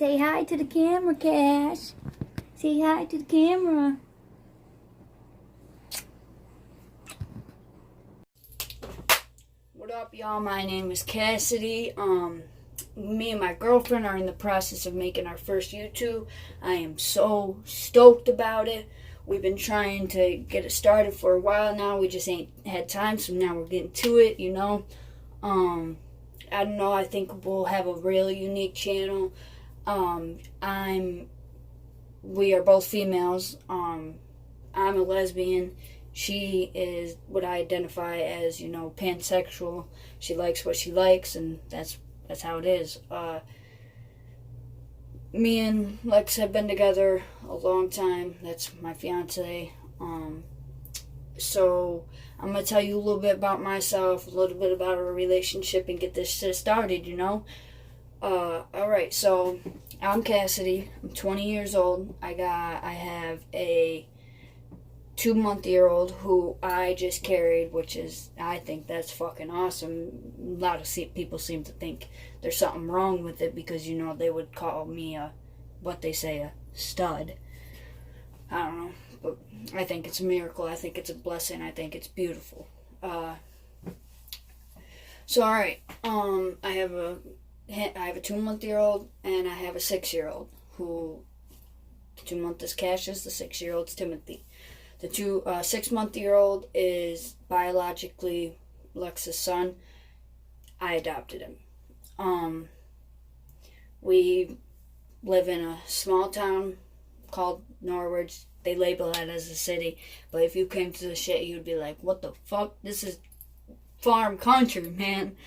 Say hi to the camera, Cash. Say hi to the camera. What up, y'all? My name is Cassidy. Me and my girlfriend are in the process of making our first YouTube. I am so stoked about it. We've been trying to get it started for a while now. We just ain't had time, so now we're getting to it, you know. I don't know, I think we'll have a really unique channel. We are both females. I'm a lesbian. She is what I identify as, you know, pansexual. She likes what she likes, and that's how it is. Me and Lex have been together a long time. That's my fiance. So I'm gonna tell you a little bit about myself, a little bit about our relationship, and get this shit started, you know. Alright, so I'm Cassidy. I'm 20 years old. I have a 2-month-old who I just carried, which is, I think that's fucking awesome. A lot of people seem to think there's something wrong with it because, you know, they would call me a stud. I don't know, but I think it's a miracle. I think it's a blessing. I think it's beautiful. So alright, I have a 2-month-old and I have a 6-year-old. Who the 2-month is Cassius, the 6-year-old's Timothy. The 6-month-old is biologically Alexis' son. I adopted him. We live in a small town called Norwich. They label it as a city, but if you came to the shit, you'd be like, "What the fuck? This is farm country, man."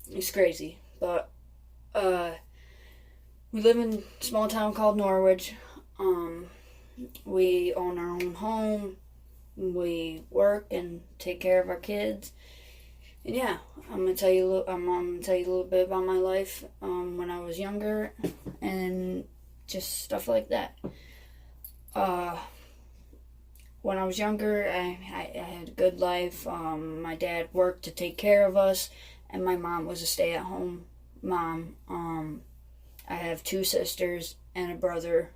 It's crazy, but we live in a small town called Norwich. We own our own home. We work and take care of our kids. And yeah, I'm gonna tell you a little bit about my life when I was younger and just stuff like that. When I was younger, I had a good life. My dad worked to take care of us, and my mom was a stay-at-home mom. I have 2 sisters and a brother.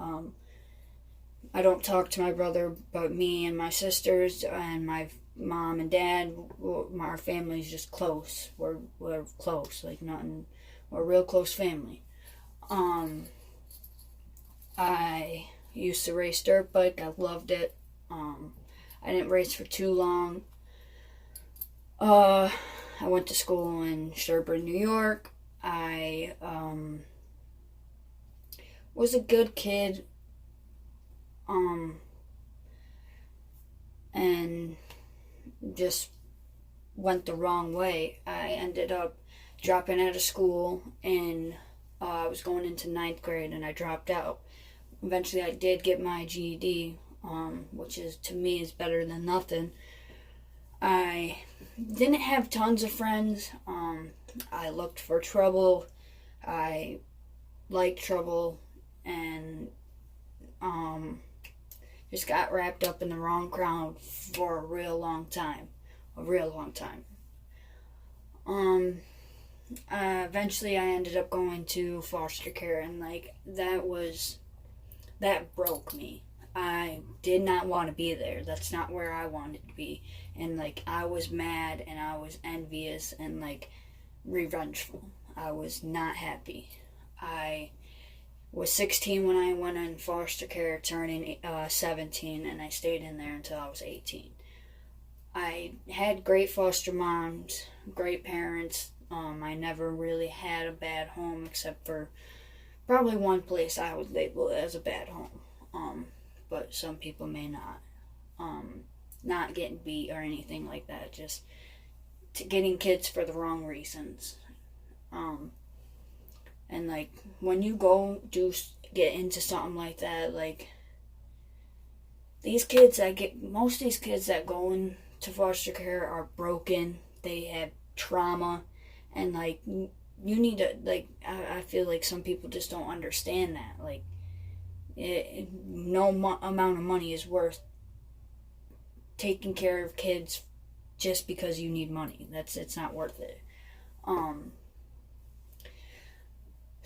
I don't talk to my brother, but me and my sisters and my mom and dad, our family's just close. We're close, like nothing. We're a real close family. I used to race dirt bike. I loved it. I didn't race for too long. I went to school in Sherburne, New York. I was a good kid. And just went the wrong way. I ended up dropping out of school, and I was going into 9th grade, and I dropped out. Eventually, I did get my GED, which is, to me, is better than nothing. I didn't have tons of friends. I looked for trouble. I liked trouble, and just got wrapped up in the wrong crowd for a real long time. Eventually I ended up going to foster care, and like that broke me. I did not want to be there. That's not where I wanted to be. And like I was mad, and I was envious, and like revengeful. I was not happy. I was 16 when I went in foster care, turning 17, and I stayed in there until I was 18. I had great foster moms, great parents. I never really had a bad home, except for probably one place I would label it as a bad home. But some people may not. Not getting beat or anything like that, just getting kids for the wrong reasons. And like when you get into something like that, like most of these kids that go into foster care are broken. They have trauma, and like you need to, like, I feel like some people just don't understand that. Like no amount of money is worth taking care of kids just because you need money. It's not worth it.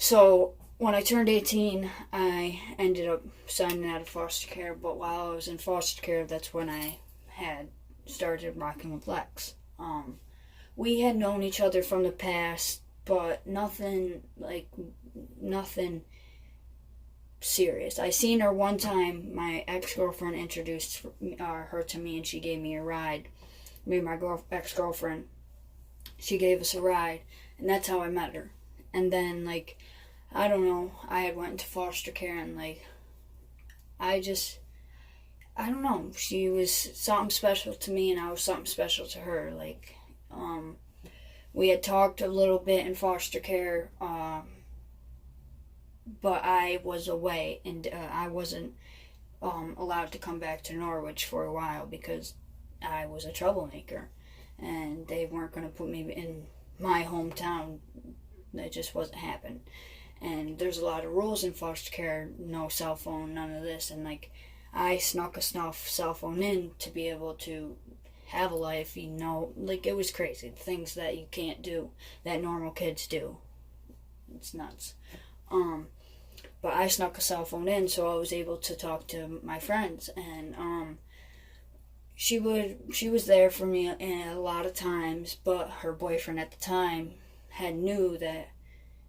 So when I turned 18, I ended up signing out of foster care. But while I was in foster care, that's when I had started rocking with Lex. We had known each other from the past, but nothing serious. I seen her one time. My ex-girlfriend introduced her to me, and she gave me a ride. Me and my ex-girlfriend, she gave us a ride, and that's how I met her. And then, like, I don't know, I had went into foster care, and, like, I don't know, she was something special to me, and I was something special to her. Like, we had talked a little bit in foster care, but I was away, and I wasn't allowed to come back to Norwich for a while because I was a troublemaker, and they weren't going to put me in my hometown. That just wasn't happening. And there's a lot of rules in foster care, no cell phone, none of this, and like I snuck a cell phone in to be able to have a life, like it was crazy. Things that you can't do, that normal kids do. It's nuts. But I snuck a cell phone in so I was able to talk to my friends, and she was there for me a lot of times, but her boyfriend at the time knew that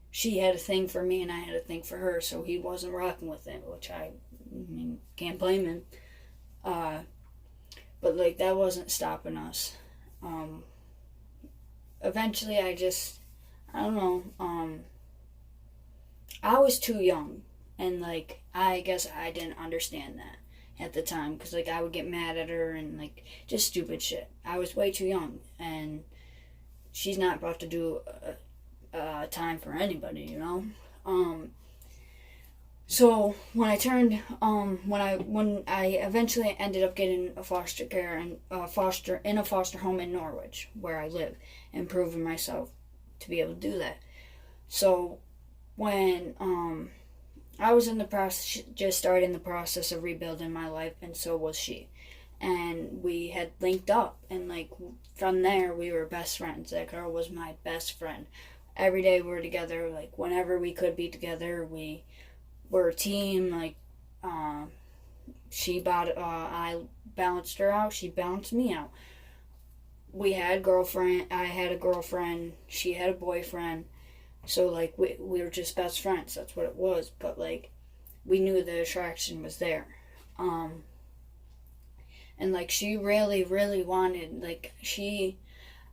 she had a thing for me and I had a thing for her, so he wasn't rocking with it, which I mean, can't blame him. But like that wasn't stopping us. Eventually I don't know, I was too young, and like I guess I didn't understand that at the time, because like I would get mad at her and like just stupid shit. I was way too young, and she's not about to do time for anybody, you know. So when I turned, when I eventually ended up getting a foster care and a foster home in Norwich where I live, and proving myself to be able to do that. So when I was in the process, just starting the process of rebuilding my life, and so was she. And we had linked up, and like from there we were best friends. That girl was my best friend. Every day we were together. Like whenever we could be together, we were a team. Like I balanced her out. She balanced me out. I had a girlfriend. She had a boyfriend. So like we were just best friends. That's what it was. But like we knew the attraction was there. And like she really, really wanted,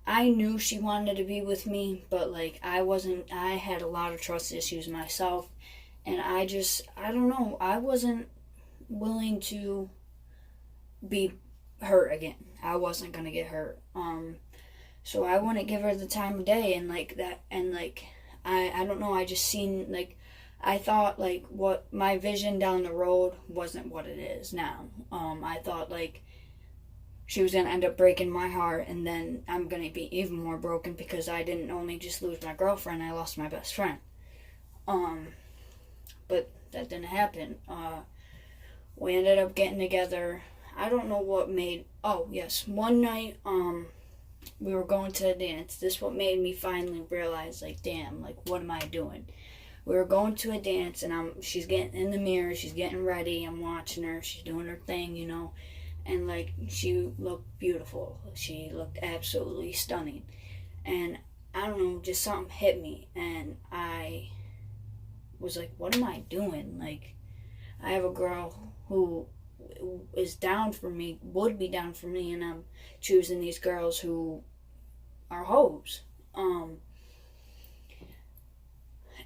I knew she wanted to be with me, but like I had a lot of trust issues myself, and I don't know, I wasn't willing to be hurt again. I wasn't gonna get hurt. So I wouldn't give her the time of day, and like that, and like I don't know, I just seen, like, I thought like what my vision down the road wasn't what it is now. I thought like she was gonna end up breaking my heart, and then I'm gonna be even more broken because I didn't only just lose my girlfriend, I lost my best friend. But that didn't happen. We ended up getting together. I don't know what made. Oh yes, one night we were going to a dance. This what made me finally realize, like, damn, like what am I doing? We were going to a dance, and she's getting in the mirror, she's getting ready. I'm watching her. She's doing her thing, you know. And like she looked beautiful. She looked absolutely stunning. And I don't know, just something hit me, and I was like, what am I doing? Like, I have a girl who is down for me, would be down for me, and I'm choosing these girls who are hoes.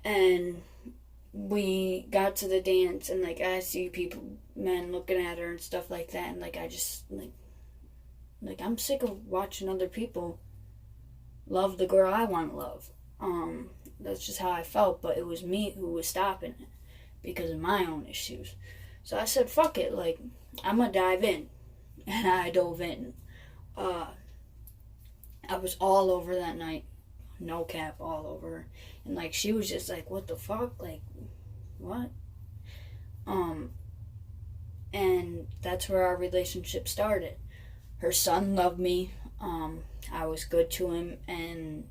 And we got to the dance, and like I see men looking at her and stuff like that, and like I just like I'm sick of watching other people love the girl I want to love. That's just how I felt, but it was me who was stopping it because of my own issues. So I said, fuck it, like I'm gonna dive in, and I dove in. I was all over that night, no cap, all over, and like she was just like, what the fuck, like what? And that's where our relationship started. Her son loved me. I was good to him, and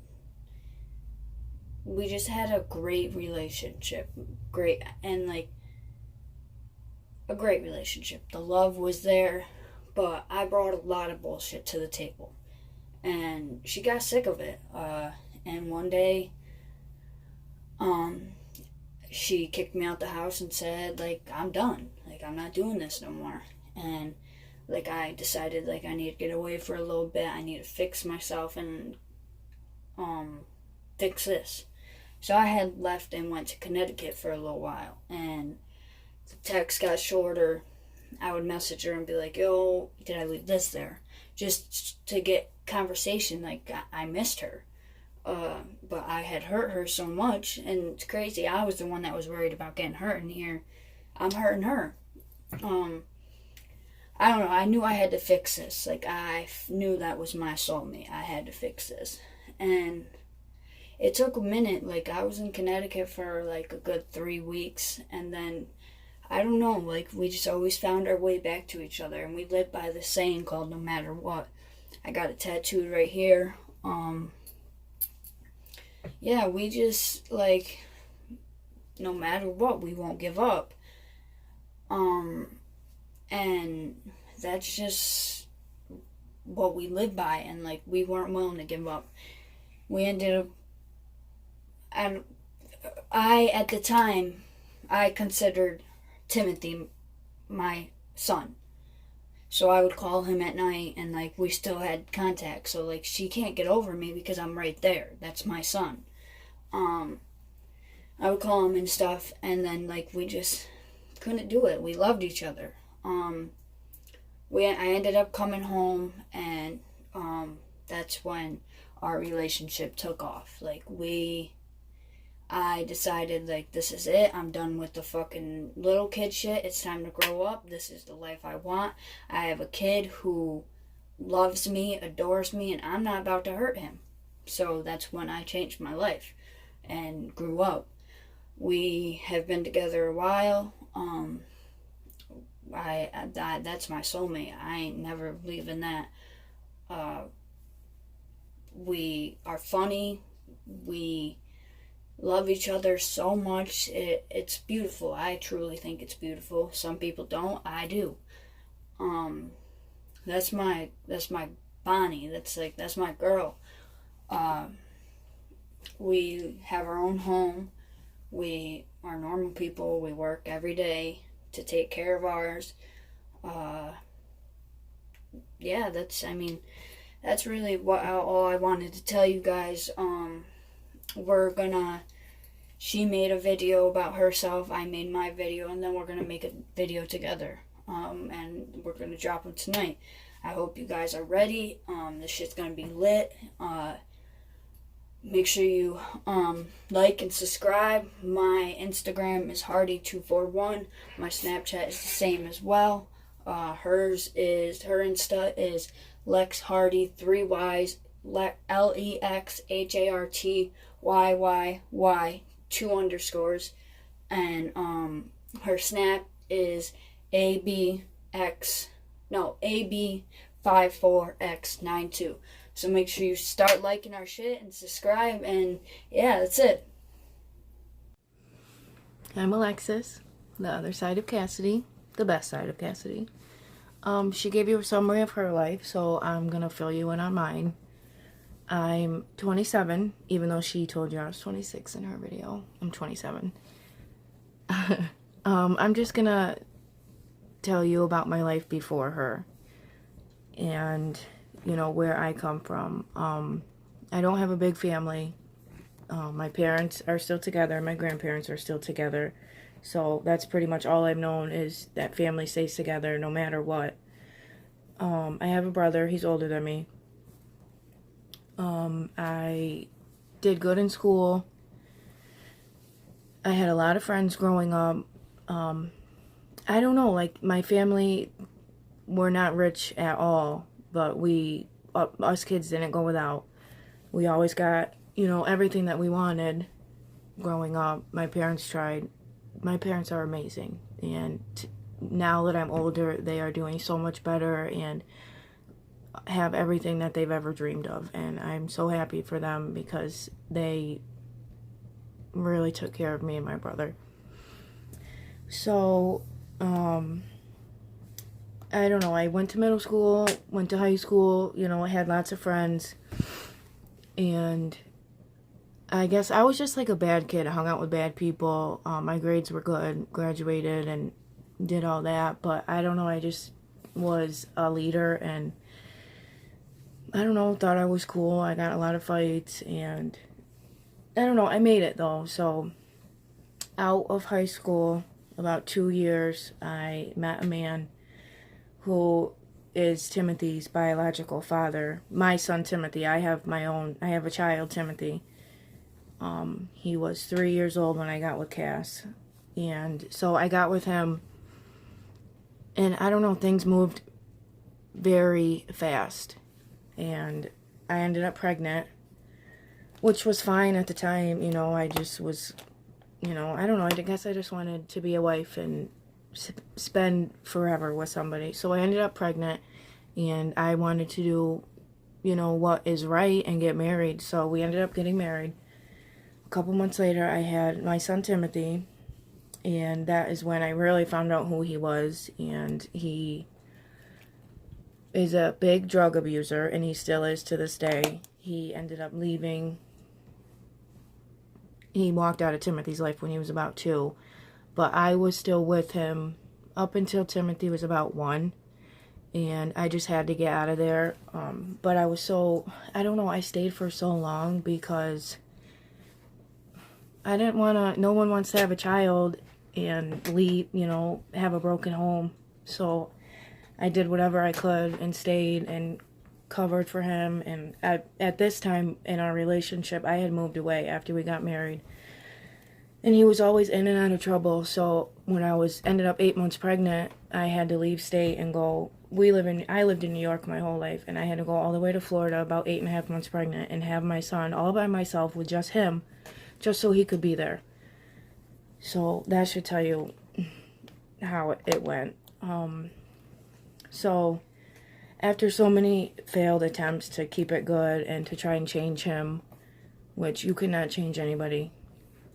we just had a great relationship. Great, and like, a great relationship. The love was there, but I brought a lot of bullshit to the table. And she got sick of it. And one day, she kicked me out the house and said, like, I'm done. Like, I'm not doing this no more. And, like, I decided, like, I need to get away for a little bit. I need to fix myself and, fix this. So I had left and went to Connecticut for a little while. And the text got shorter. I would message her and be like, yo, did I leave this there? Just to get conversation. Like, I missed her. But I had hurt her so much, and it's crazy. I was the one that was worried about getting hurt, and here I'm hurting her. I don't know. I knew I had to fix this. Like, I knew that was my soulmate. I had to fix this. And it took a minute. Like, I was in Connecticut for, like, a good 3 weeks, and then, I don't know, like, we just always found our way back to each other, and we lived by this saying called no matter what. I got it tattooed right here. Yeah, we just, like, no matter what, we won't give up. And that's just what we live by, and, like, we weren't willing to give up. We ended up, and at the time, I considered Timothy my son. So I would call him at night, and, like, we still had contact. So, like, she can't get over me because I'm right there. That's my son. I would call him and stuff, and then, like, we just couldn't do it. We loved each other. I ended up coming home, and that's when our relationship took off. Like, I decided, like, this is it. I'm done with the fucking little kid shit. It's time to grow up. This is the life I want. I have a kid who loves me, adores me, and I'm not about to hurt him. So that's when I changed my life and grew up. We have been together a while. That's my soulmate. I ain't never leaving that. We are funny. We love each other so much. It's beautiful. I truly think it's beautiful. Some people don't. I do. That's my Bonnie. That's my girl. We have our own home. We are normal people. We work every day to take care of ours. Yeah, that's really all I wanted to tell you guys. She made a video about herself, I made my video, and then we're gonna make a video together. And we're gonna drop them tonight. I hope you guys are ready. This shit's gonna be lit. Make sure you like and subscribe. My Instagram is Hardy241. My Snapchat is the same as well. Her Insta is Lex Hardy, 3 Y's, LEXHARTYYY, 2 underscores, and her Snap is AB54X92. So make sure you start liking our shit and subscribe, and yeah, that's it. I'm Alexis, the other side of Cassidy, the best side of Cassidy. She gave you a summary of her life, so I'm gonna fill you in on mine. I'm 27, even though she told you I was 26 in her video. I'm 27. I'm just gonna tell you about my life before her, and where I come from. I don't have a big family. My parents are still together. My grandparents are still together. So that's pretty much all I've known, is that family stays together no matter what. I have a brother. He's older than me. I did good in school. I had a lot of friends growing up. I don't know, like, my family were not rich at all, but us kids didn't go without. We always got, everything that we wanted growing up. My parents tried. My parents are amazing, and now that I'm older, they are doing so much better and have everything that they've ever dreamed of, and I'm so happy for them because they really took care of me and my brother. So, I don't know, I went to middle school, went to high school, you know, I had lots of friends, and I guess I was just like a bad kid. I hung out with bad people. My grades were good, graduated, and did all that, but I don't know, I just was a leader, and I don't know, thought I was cool. I got a lot of fights, and I don't know, I made it though. So out of high school, about 2 years, I met a man who is Timothy's biological father. My son Timothy. I have a child, Timothy. He was 3 years old when I got with Cass. And so I got with him, and I don't know, things moved very fast. And I ended up pregnant, which was fine at the time. You know, I just was, you know, I don't know, I guess I just wanted to be a wife and spend forever with somebody. So I ended up pregnant, and I wanted to do, you know, what is right and get married. So we ended up getting married. A couple months later, I had my son Timothy, and that is when I really found out who he was. And he is a big drug abuser, and he still is to this day. He ended up leaving. He walked out of Timothy's life when he was about 2, but I was still with him up until Timothy was about 1, and I just had to get out of there. But I was so, I don't know, I stayed for so long because I didn't want to, no one wants to have a child and leave, you know, have a broken home. So I did whatever I could and stayed and covered for him. And at this time in our relationship, I had moved away after we got married, and he was always in and out of trouble. So when I ended up 8 months pregnant, I had to leave state and go. I lived in New York my whole life, and I had to go all the way to Florida about 8.5 months pregnant and have my son all by myself with just him, just so he could be there. So that should tell you how it went. So after so many failed attempts to keep it good and to try and change him, which you could not change anybody,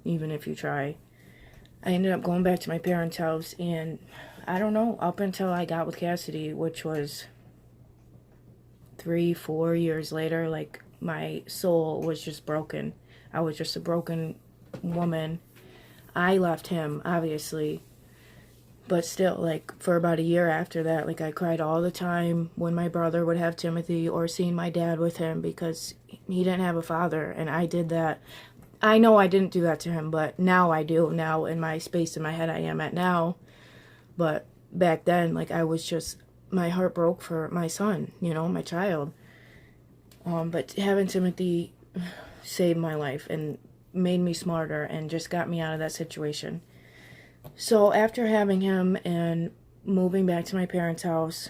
even if you try, I ended up going back to my parents' house. And I don't know, up until I got with Cassidy, which was 3-4 years later, like, my soul was just broken. I was just a broken woman. I left him, obviously, but still, like, for about a year after that, like, I cried all the time when my brother would have Timothy or seeing my dad with him, because he didn't have a father, and I did that. I know I didn't do that to him, but now I do. Now, in my space in my head, I am at now. But back then, like, I was just, my heart broke for my son, you know, my child. But having Timothy saved my life and made me smarter and just got me out of that situation. So after having him and moving back to my parents' house,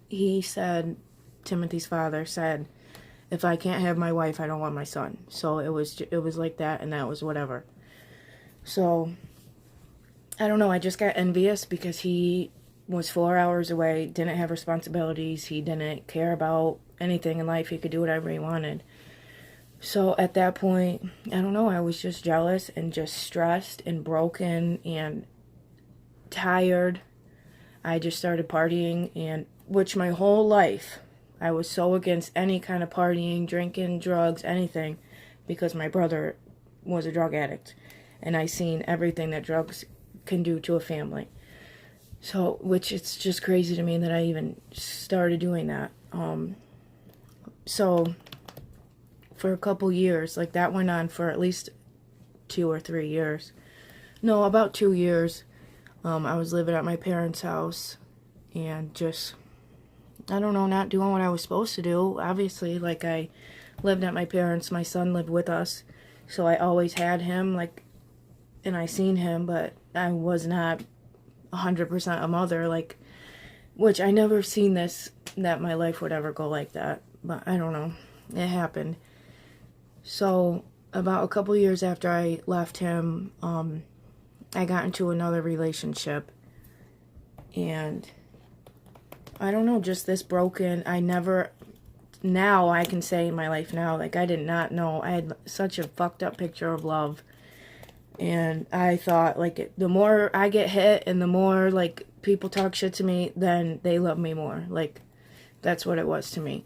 he said, Timothy's father said, if I can't have my wife, I don't want my son. So it was like that, and that was whatever. So I don't know, I just got envious because he was 4 hours away, didn't have responsibilities, he didn't care about anything in life, he could do whatever he wanted. So at that point, I don't know, I was just jealous and just stressed and broken and tired. I just started partying, and which my whole life I was so against any kind of partying, drinking, drugs, anything, because my brother was a drug addict, and I seen everything that drugs can do to a family. So, which it's just crazy to me that I even started doing that. So for a couple years, like, that went on for at least 2 or 3 years. No, about 2 years. I was living at my parents' house and just, I don't know, not doing what I was supposed to do. Obviously, like, I lived at my parents', my son lived with us, so I always had him, like, and I seen him, but I was not 100% a mother, like, which I never seen this, that my life would ever go like that, but I don't know, it happened. So about a couple years after I left him, I got into another relationship, and I don't know, just this broken, I never now I can say in my life now, like, I did not know. I had such a fucked up picture of love. And I thought, like, the more I get hit and the more, like, people talk shit to me, then they love me more. Like, that's what it was to me.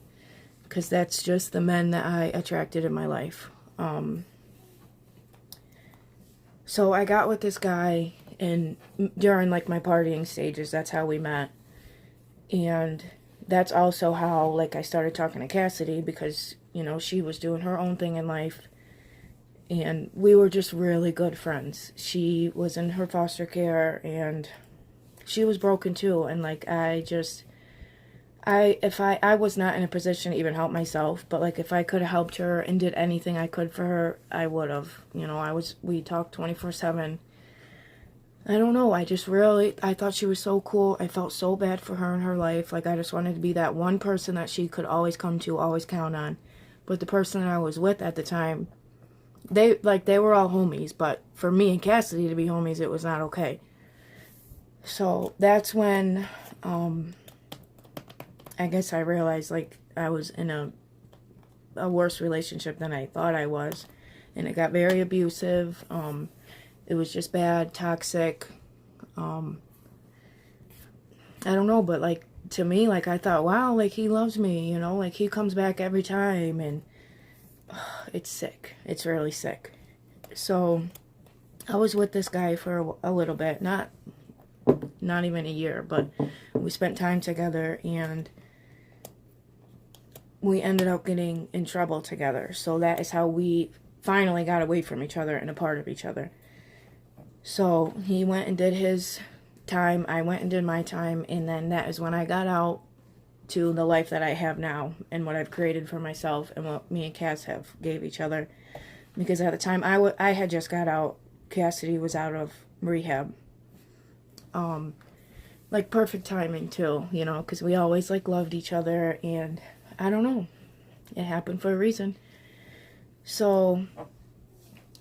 Because that's just the men that I attracted in my life. So I got with this guy, and during, like, my partying stages, that's how we met. And that's also how, like, I started talking to Cassidy, because, you know, she was doing her own thing in life. And we were just really good friends. She was in her foster care, and she was broken too. And, like, I was not in a position to even help myself, but, like, if I could have helped her and did anything I could for her, I would have. You know, we talked 24/7. I don't know, I thought she was so cool. I felt so bad for her in her life. Like, I just wanted to be that one person that she could always come to, always count on. But the person that I was with at the time, they were all homies, but for me and Cassidy to be homies, it was not okay. So that's when, I guess I realized, like, I was in a worse relationship than I thought I was. And it got very abusive. It was just bad, toxic. I don't know, but, like, to me, like, I thought, wow, like, he loves me, you know, like, he comes back every time, and it's sick. It's really sick. So I was with this guy for a little bit, not even a year, but we spent time together, and we ended up getting in trouble together. So that is how we finally got away from each other and a part of each other. So he went and did his time, I went and did my time, and then that is when I got out to the life that I have now and what I've created for myself and what me and Cass have gave each other. Because at the time I had just got out, Cassidy was out of rehab. Like, perfect timing too, you know, because we always, like, loved each other, and I don't know, it happened for a reason. So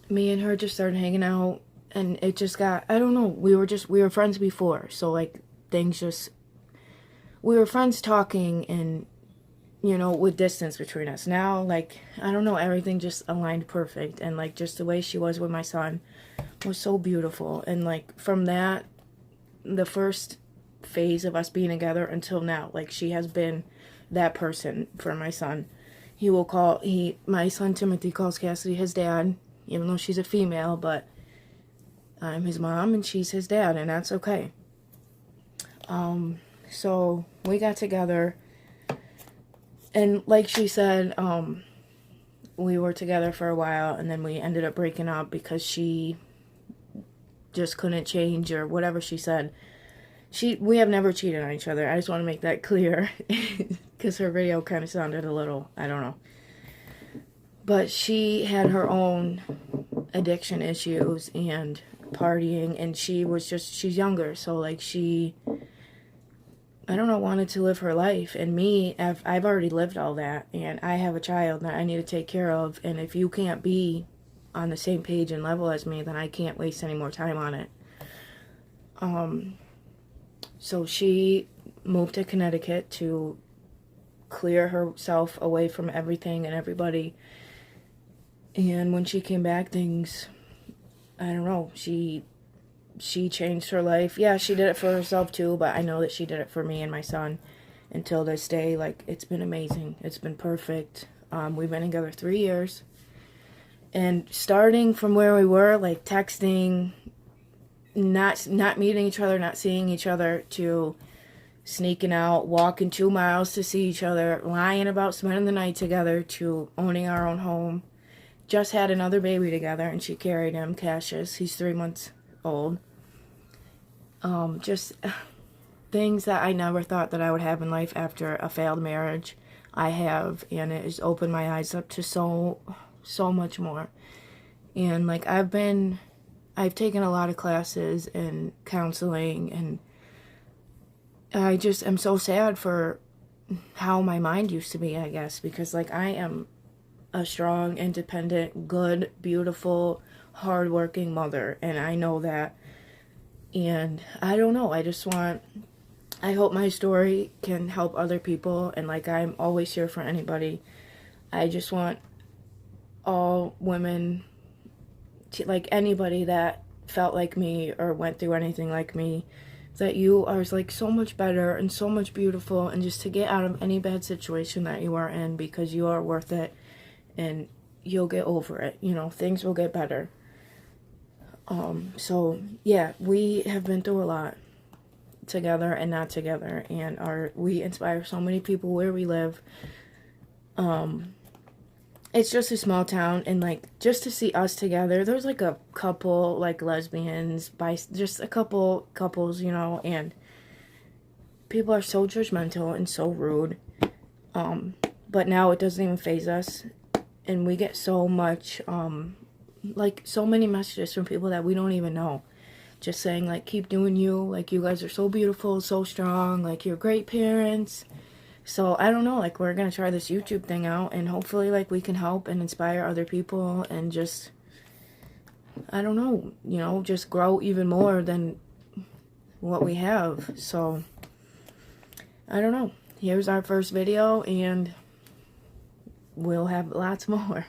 me and her just started hanging out, and it just got, I don't know, we were friends before, so, like, we were friends talking, and, you know, with distance between us. Now, like, I don't know, everything just aligned perfect, and, like, just the way she was with my son was so beautiful. And, like, from that, the first phase of us being together until now, like, she has been that person for my son. My son Timothy calls Cassidy his dad, even though she's a female, but I'm his mom and she's his dad, and that's okay. So we got together, and like she said, we were together for a while, and then we ended up breaking up because she just couldn't change, or whatever she said. We have never cheated on each other. I just want to make that clear, because her video kind of sounded a little, I don't know. But she had her own addiction issues and partying, and she's younger, so, like, I don't know, wanted to live her life. And me, I've already lived all that, and I have a child that I need to take care of, and if you can't be on the same page and level as me, then I can't waste any more time on it. So she moved to Connecticut to clear herself away from everything and everybody. And when she came back, things, I don't know, she changed her life. Yeah, she did it for herself too, but I know that she did it for me and my son. Until this day, like, it's been amazing. It's been perfect. We've been together 3 years. And starting from where we were, like, texting, not meeting each other, not seeing each other, to sneaking out, walking 2 miles to see each other, lying about spending the night together, to owning our own home. Just had another baby together, and she carried him, Cassius. He's 3 months old. Just things that I never thought that I would have in life after a failed marriage. I have, and it has opened my eyes up to so much more. And, like, I've taken a lot of classes and counseling, and I just am so sad for how my mind used to be, I guess, because, like, I am a strong, independent, good, beautiful, hardworking mother, and I know that. And I don't know, I just want I hope my story can help other people, and like I'm always here for anybody. I just want all women to, like anybody that felt like me or went through anything like me, that you are like so much better and so much beautiful, and just to get out of any bad situation that you are in, because you are worth it and you'll get over it. You know, things will get better. So yeah, we have been through a lot together and not together, and we inspire so many people where we live. It's just a small town, and like just to see us together, there's like a couple like lesbians, just a couple couples, you know, and people are so judgmental and so rude. But now it doesn't even faze us, and we get so much like so many messages from people that we don't even know, just saying like, keep doing you, like you guys are so beautiful, so strong, like you're great parents. So I don't know, like we're gonna try this YouTube thing out, and hopefully like we can help and inspire other people, and just, I don't know, you know, just grow even more than what we have. So I don't know, here's our first video, and we'll have lots more.